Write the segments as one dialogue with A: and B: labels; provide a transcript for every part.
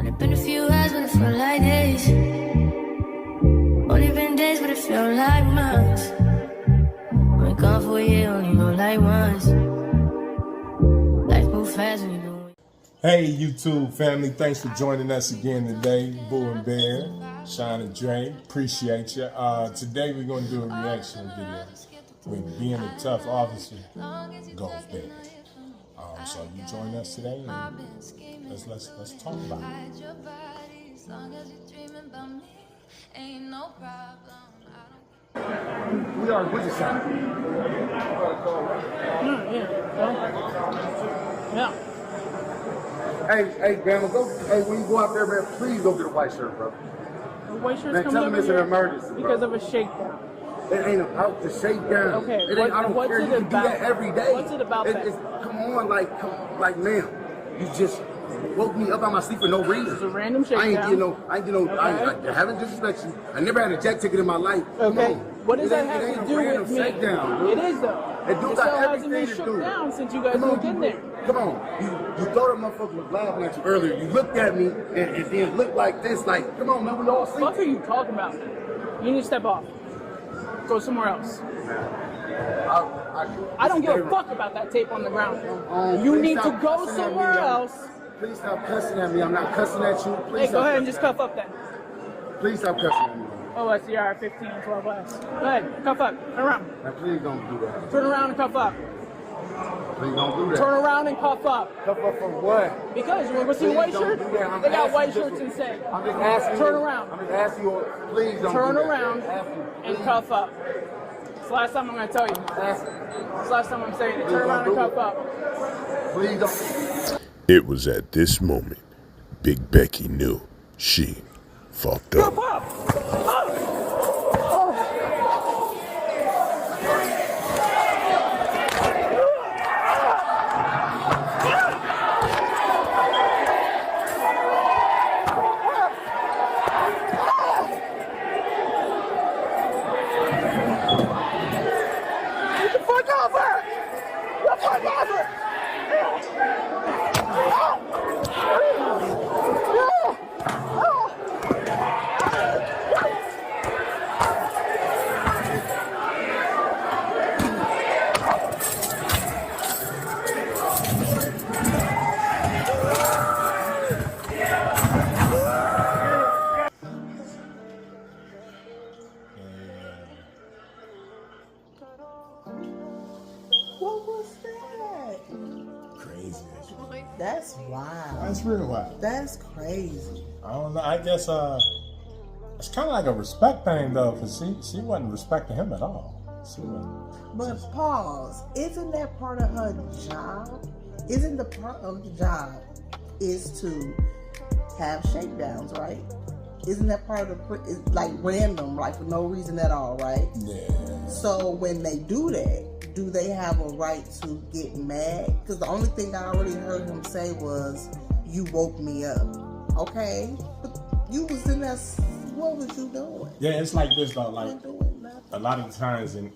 A: Only been a few hours, but it felt like days. Only been days, but it felt like months. Been gone for a year, only know like once. Life move fast when you do.
B: Hey YouTube family, thanks for joining us again today. Boo&Bear, Sean and Dre, appreciate you. Today we're going to do a reaction video with being a tough officer goes bad. So you join us today and let's talk about it.
C: We are with the side.
D: Yeah.
C: Hey, Bama, go. Hey, when you go out there, man, please go get a white shirt, bro.
D: The white shirt's
C: Man,
D: coming
C: tell
D: over
C: them it's an
D: here
C: emergency, bro.
D: because of a shakedown.
C: It ain't about the shakedown.
D: Okay,
C: It ain't, I don't
D: what's
C: care.
D: it
C: You can do
D: about?
C: that every day.
D: What's it about that?
C: Come on, like, ma'am, you just woke me up out my sleep for no reason.
D: It's a random shakedown.
C: I ain't I haven't disrespected you. I never had a jack ticket in my life.
D: Okay. What does that
C: It
D: have
C: ain't
D: to
C: a
D: do
C: random
D: with me?
C: shakedown, dude.
D: It is though.
C: It do
D: It
C: got
D: still hasn't been
C: everything to
D: shook
C: do.
D: down since you guys
C: Come on,
D: moved in there.
C: Come on, you thought that motherfucker was laughing at you earlier. You looked at me and then looked like this, like, come on, man, we all see.
D: What are you talking about? You need to step off. Go somewhere else. I don't give a fuck about that tape on the ground. You need to go somewhere else.
C: Please stop cussing at me. I'm not cussing at you. Please
D: Hey, go ahead and just cuff up then.
C: Please stop cussing at me.
D: Oh, that's the R15 and 12 S. Go ahead, cuff up. Turn around.
C: Now, please don't do that.
D: Turn around and cuff up.
C: Please don't do that.
D: Turn around and cuff up.
C: Cuff up for what?
D: Because you want to see a white shirt? They got white shirts instead.
C: I'm just asking
D: Turn
C: you.
D: around.
C: I'm just asking you. Please don't
D: Turn
C: do that.
D: around and cuff up. It's the last time I'm going to tell you. It's the last time I'm saying it. Turn around and cuff up.
C: Please don't.
E: It was at this moment Big Becky knew she fucked up.
D: Cuff up!
F: What was that?
B: Crazy.
F: That's wild.
B: That's real wild.
F: That's crazy.
B: I don't know. I guess it's kind of like a respect thing though, because she wasn't respecting him at all. She wasn't.
F: But pause. Isn't that part of her job? Isn't the part of the job is to have shakedowns, right? Isn't that part of the, it's like random, like for no reason at all, right?
B: Yeah.
F: So when they do that, do they have a right to get mad? Because the only thing I already heard him say was, "You woke me up." Okay, but you was in that. What was you doing?
B: Yeah, it's like this though. Like
F: Doing nothing.
B: a lot of the times in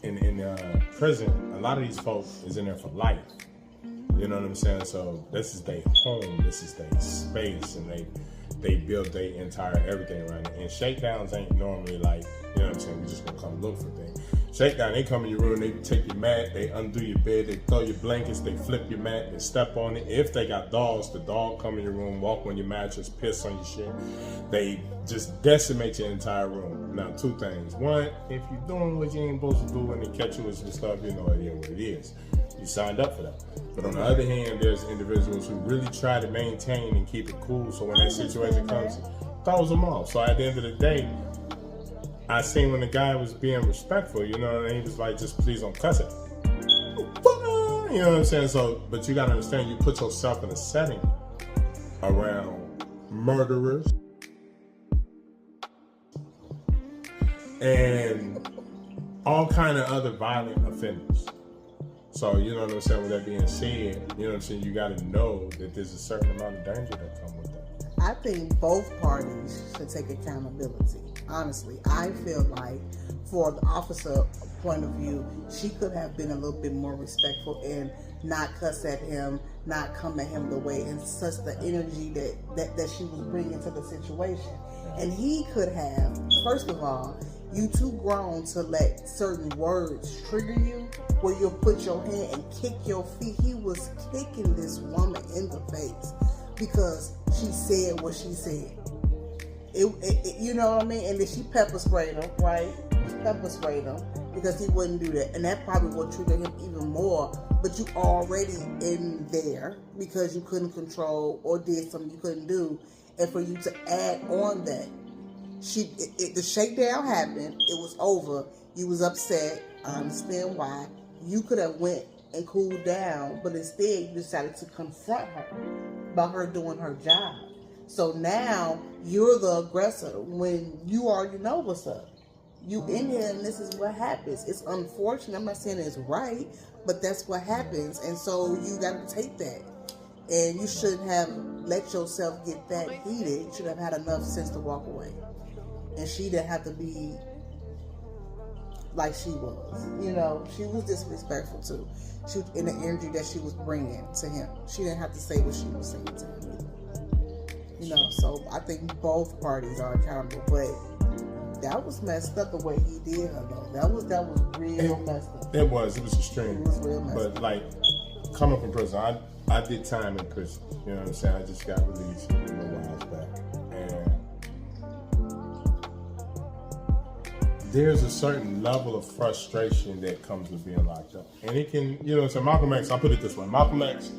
B: prison, a lot of these folks is in there for life. You know what I'm saying? So this is their home, this is their space, and they build their entire everything around it. And shakedowns ain't normally like, you know what I'm saying, we just gonna come look for things. Shakedown, they come in your room, they take your mat, they undo your bed, they throw your blankets, they flip your mat, they step on it. If they got dogs, the dog come in your room, walk on your mattress, piss on your shit. They just decimate your entire room. Now, two things. One, if you're doing what you ain't supposed to do and they catch you with some stuff, you know what it is. You signed up for that. But on the other hand, there's individuals who really try to maintain and keep it cool, so when that situation comes, it throws them off. So at the end of the day, I seen when the guy was being respectful, you know, and he was like, just please don't cuss it. You know what I'm saying? So, but you gotta understand, you put yourself in a setting around murderers and all kind of other violent offenders. So, you know what I'm saying, with that being said, you know what I'm saying, you gotta know that there's a certain amount of danger that comes with that.
F: I think both parties should take accountability. Honestly, I feel like for the officer point of view, she could have been a little bit more respectful and not cuss at him, not come at him the way, and such the energy that she was bringing to the situation. And he could have, first of all, you too grown to let certain words trigger you, where you'll put your hand and kick your feet. He was kicking this woman in the face because she said what she said. You know what I mean? And then she pepper sprayed him, right? Pepper sprayed him because he wouldn't do that. And that probably will trigger him even more. But you already in there because you couldn't control or did something you couldn't do. And for you to add on that, the shakedown happened. It was over. You was upset. I understand why. You could have went and cooled down, but instead you decided to confront her about her doing her job. So now you're the aggressor when you already know what's up. You in here and this is what happens. It's unfortunate. I'm not saying it's right, but that's what happens. And so you got to take that. And you shouldn't have let yourself get that heated. You should have had enough sense to walk away. And she didn't have to be like she was. You know, she was disrespectful too. She in the energy that she was bringing to him. She didn't have to say what she was saying to him either. You know, so I think both parties are accountable. But that was messed up the way he did her though. That was real messed up.
B: It was extreme.
F: It was real messed up.
B: But like coming from prison, I did time in prison. You know what I'm saying? I just got released a while back. And there's a certain level of frustration that comes with being locked up. And it can, you know, so Malcolm X, I'll put it this way. Malcolm X,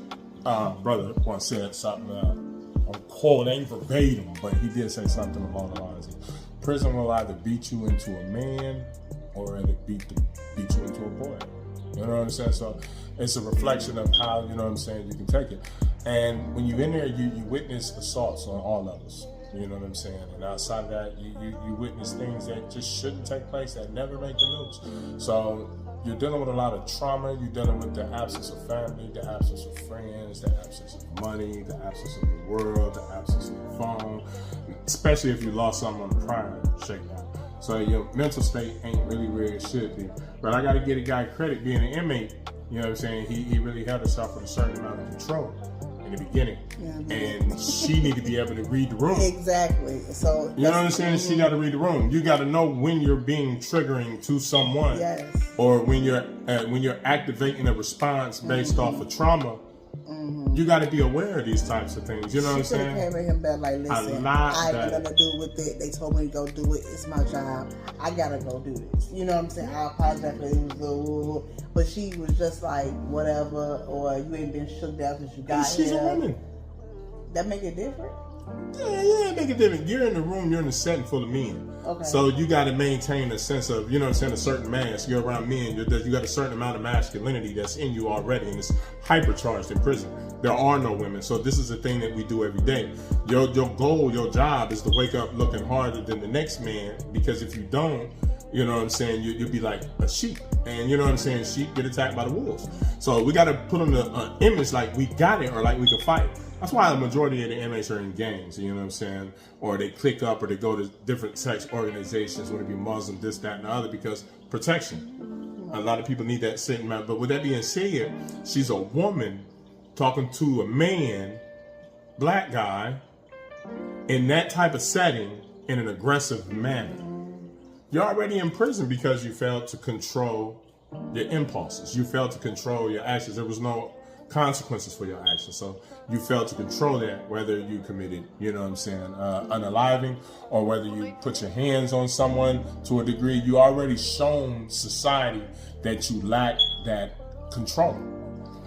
B: brother once said something, I'm quoting verbatim, but he did say something along the lines of, prison will either beat you into a man or it'll beat you into a boy. You know what I'm saying? So it's a reflection of how, you know what I'm saying, you can take it. And when you're in there, you witness assaults on all levels. You know what I'm saying? And outside of that, you witness things that just shouldn't take place, that never make the news. So you're dealing with a lot of trauma. You're dealing with the absence of family, the absence of friends, the absence of money, the absence of the world, the absence of the phone, especially if you lost someone prior shakedown. So your mental state ain't really where it should be. But I got to give a guy credit being an inmate. You know what I'm saying? He really held himself with a certain amount of control in the beginning. Yeah, and she need to be able to read the room.
F: Exactly. So
B: you know what I'm saying? She got to read the room. You got to know when you're being triggering to someone,
F: yes,
B: or when you're activating a response based off of trauma. You got to be aware of these types of things. You know what I'm saying?
F: She came at him back like, listen, I ain't got nothing to do with it. They told me to go do it. It's my job. I gotta go do this. You know what I'm saying? I apologize for it. But she was just like, whatever, or you ain't been shook down since you got here.
B: She's a woman.
F: That make it different?
B: Yeah, make it different. You're in the room, you're in a setting full of men.
F: Okay.
B: So you got to maintain a sense of, you know what I'm saying, a certain mass. You're around men, you got a certain amount of masculinity that's in you already, and it's hypercharged in prison. There are no women. So this is a thing that we do every day. Your goal, your job is to wake up looking harder than the next man, because if you don't, you know what I'm saying, you'll be like a sheep. And you know what I'm saying, sheep get attacked by the wolves. So we got to put on the image like we got it, or like we can fight. That's why the majority of the inmates are in gangs, you know what I'm saying? Or they click up, or they go to different sex organizations, whether it be Muslim, this, that, and the other, because protection. A lot of people need that sitting out. But with that being said, she's a woman talking to a man, black guy, in that type of setting in an aggressive manner. You're already in prison because you failed to control your impulses. You failed to control your actions. There was no consequences for your actions. So you failed to control that, whether you committed, you know what I'm saying, unaliving, or whether you put your hands on someone to a degree. You already shown society that you lack that control.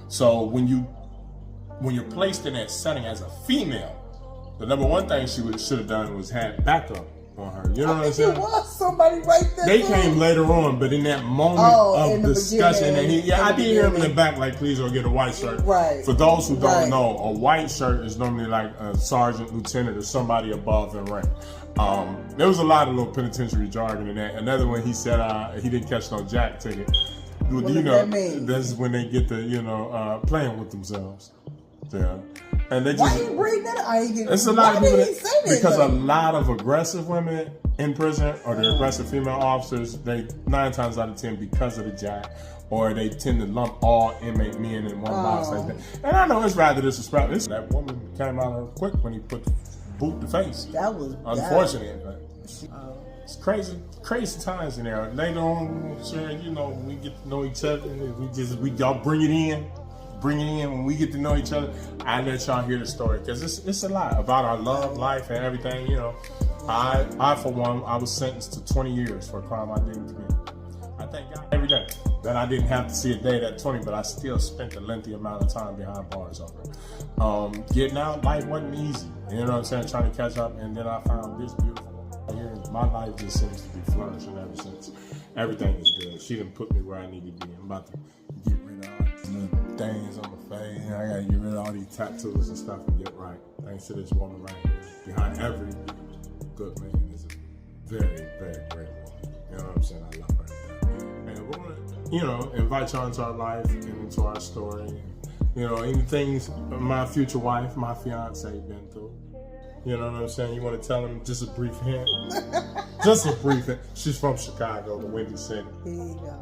B: So when you're placed in that setting as a female, the number one thing she should have done was had backup on her. You know what I'm saying?
F: It was somebody right there.
B: They came later on, but in that moment of discussion, and I did hear him in the back like, please don't get a white shirt.
F: Right.
B: For those who don't know, a white shirt is normally like a sergeant, lieutenant, or somebody above in rank. There was a lot of little penitentiary jargon in that. Another one, he said he didn't catch no jack ticket.
F: What does that mean?
B: That's when they get the, playing with themselves. Yeah. And they just,
F: why you bring that up? I ain't getting.
B: It's a lot of people because
F: though?
B: a lot of aggressive women in prison, or the aggressive female officers, they 9 times out of 10, because of the jack or they tend to lump all inmate men in one box like that. And I know it's rather disrespectful. That woman came out of her quick when he put boot the face.
F: That was
B: unfortunate. It's crazy times in there. Later on, sure, you know, we get to know each other. Y'all bring it in. When we get to know each other, I let y'all hear the story because it's a lot about our love life and everything. You know, I for one, I was sentenced to 20 years for a crime I didn't commit. I thank God every day that I didn't have to see a day that 20, but I still spent a lengthy amount of time behind bars over it. Getting out, life wasn't easy. You know what I'm saying? Trying to catch up, and then I found this beautiful woman here. My life just seems to be flourishing ever since. Everything is good. She done put me where I need to be. I'm about to get rid of all these little things on my face. I gotta get rid of all these tattoos and stuff and get right. Thanks to this woman right here. Behind every good man is a very, very great woman. You know what I'm saying? I love her. And we're gonna, you know, invite y'all into our life and into our story. You know, any things my future wife, my fiance been through. You know what I'm saying? You want to tell them just a brief hint? Just a brief hint. She's from Chicago, the Windy City.
F: Here you go.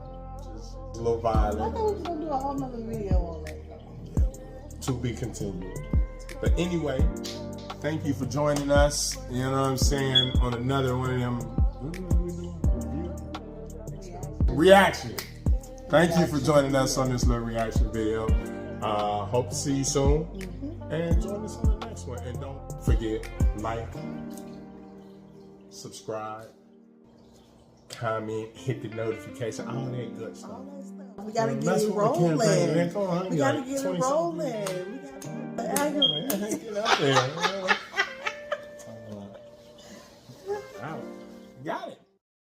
B: Just a little violent.
F: I thought we were going to do a whole nother video on that.
B: Yeah. To be continued. But anyway, thank you for joining us. You know what I'm saying? On another one of them. What are we doing? Reaction. Thank you for joining us on this little reaction video. Hope to see you soon. And join us on the next one. And don't forget, like, subscribe, comment, hit the notification, all that good stuff.
F: We gotta get it rolling. We gotta get it rolling.
B: Get out there. Got it.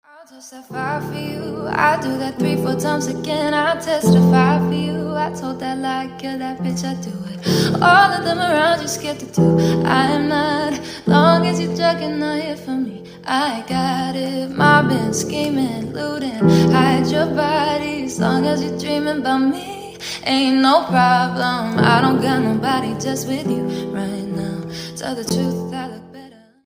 A: I'll testify for you. I do that 3-4 times again. I'll testify for you. I told that lie, kill that bitch, I do it. All of them around you scared to do. I am not. Long as you're joking, not here for me. I got it. Mobbing, scheming, looting. Hide your body. As long as you're dreaming about me, ain't no problem. I don't got nobody just with you right now. Tell the truth, I look